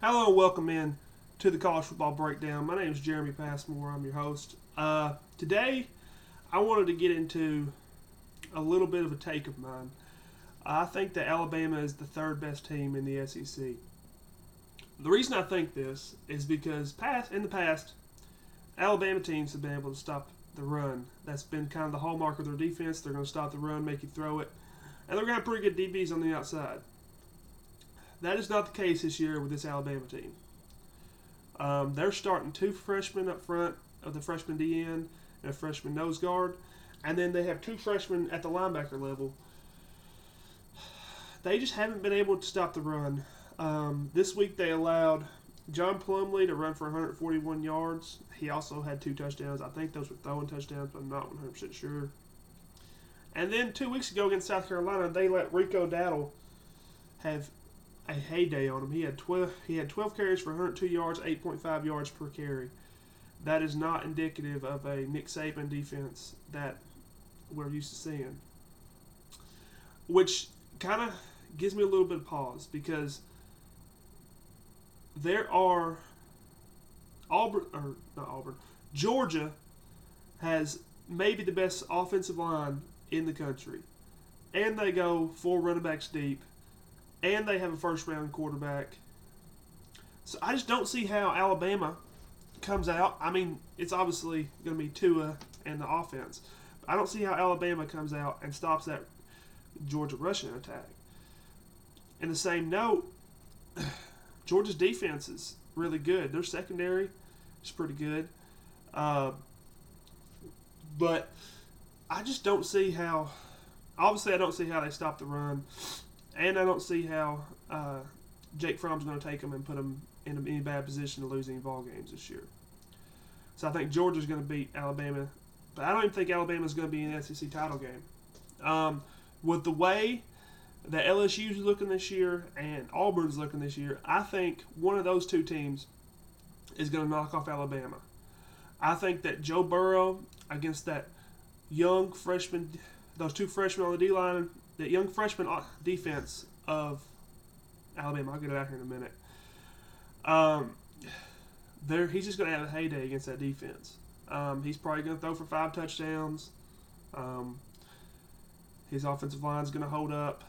Hello and welcome in to the College Football Breakdown. My name is Jeremy Passmore. I'm your host. Today, I wanted to get into a little bit of a take of mine. I think that Alabama is the third best team in the SEC. The reason I think this is because in the past, Alabama teams have been able to stop the run. That's been kind of the hallmark of their defense. They're going to stop the run, make you throw it, and they're going to have pretty good DBs on the outside. That is not the case this year with this Alabama team. They're starting two freshmen up front of the freshman DN and a freshman nose guard, and then they have two freshmen at the linebacker level. They just haven't been able to stop the run. This week they allowed John Plumlee to run for 141 yards. He also had 2 touchdowns. I think those were throwing touchdowns, but I'm not 100% sure. And then 2 weeks ago against South Carolina, they let Rico Dowdle have a heyday on him. He had 12 carries for 102 yards, 8.5 yards per carry. That is not indicative of a Nick Saban defense that we're used to seeing. Which kind of gives me a little bit of pause because there are Georgia has maybe the best offensive line in the country. And they go 4 running backs deep. And they have a first-round quarterback. So I just don't see how Alabama comes out. I mean, it's obviously going to be Tua and the offense. But I don't see how Alabama comes out and stops that Georgia rushing attack. In the same note, Georgia's defense is really good. Their secondary is pretty good. But I just don't see how... Obviously, I don't see how they stop the run. And I don't see how Jake Fromm's going to take them and put them in any bad position to lose any ball games this year. So I think Georgia's going to beat Alabama. But I don't even think Alabama's going to be in the SEC title game. With the way that LSU's looking this year and Auburn's looking this year, I think one of those two teams is going to knock off Alabama. I think that Joe Burrow against that young freshman, those two freshmen on the D-line, that young freshman defense of Alabama, I'll get it out here in a minute. He's just going to have a heyday against that defense. He's probably going to throw for 5 touchdowns. His offensive line is going to hold up.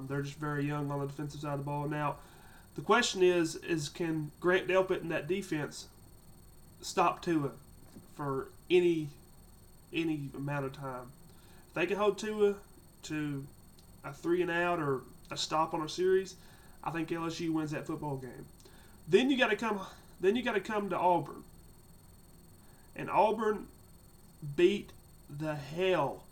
They're just very young on the defensive side of the ball. Now, the question is can Grant Delpit and that defense stop Tua for any amount of time? If they can hold Tua to a 3-and-out or a stop on a series, I think LSU wins that football game. Then you got to come to Auburn, and Auburn beat the hell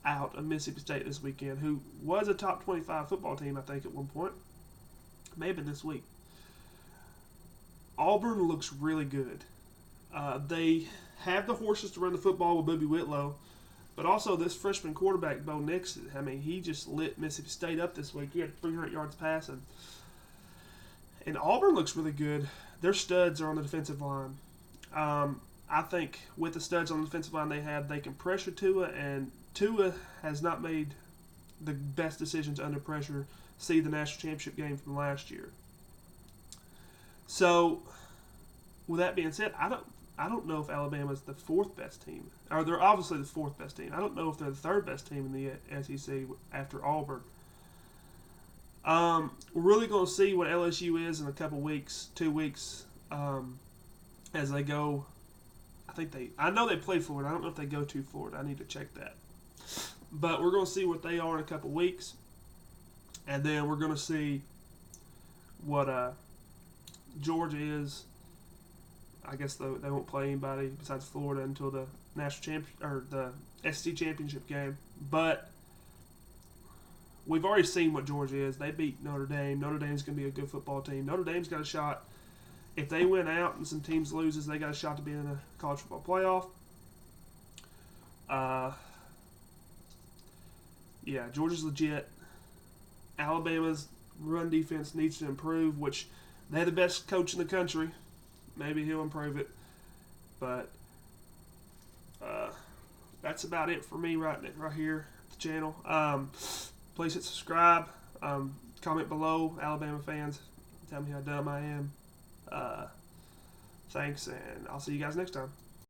out of Mississippi State this weekend, who was a top 25 football team, I think, at one point. Maybe this week. Auburn looks really good. They have the horses to run the football with Bobby Whitlow. But also this freshman quarterback, Bo Nix, I mean, he just lit Mississippi State up this week. He had 300 yards passing. And Auburn looks really good. Their studs are on the defensive line. I think with the studs on the defensive line they can pressure Tua, and Tua has not made the best decisions under pressure. See the national championship game from last year. So, with that being said, I don't know if Alabama's the 4th best team. Or they're obviously the 4th best team. I don't know if they're the 3rd best team in the SEC after Auburn. We're really going to see what LSU is in a couple weeks, 2 weeks, as they go. I know they play Florida. I don't know if they go to Florida. I need to check that. But we're going to see what they are in a couple weeks. And then we're going to see what Georgia is. I guess they won't play anybody besides Florida until the national or the SEC championship game. But we've already seen what Georgia is. They beat Notre Dame. Notre Dame's going to be a good football team. Notre Dame's got a shot. If they win out and some teams loses, they got a shot to be in the college football playoff. Yeah, Georgia's legit. Alabama's run defense needs to improve, which they have the best coach in the country. Maybe he'll improve it. But that's about it for me right here at the channel. Please hit subscribe. Comment below, Alabama fans. Tell me how dumb I am. Thanks, and I'll see you guys next time.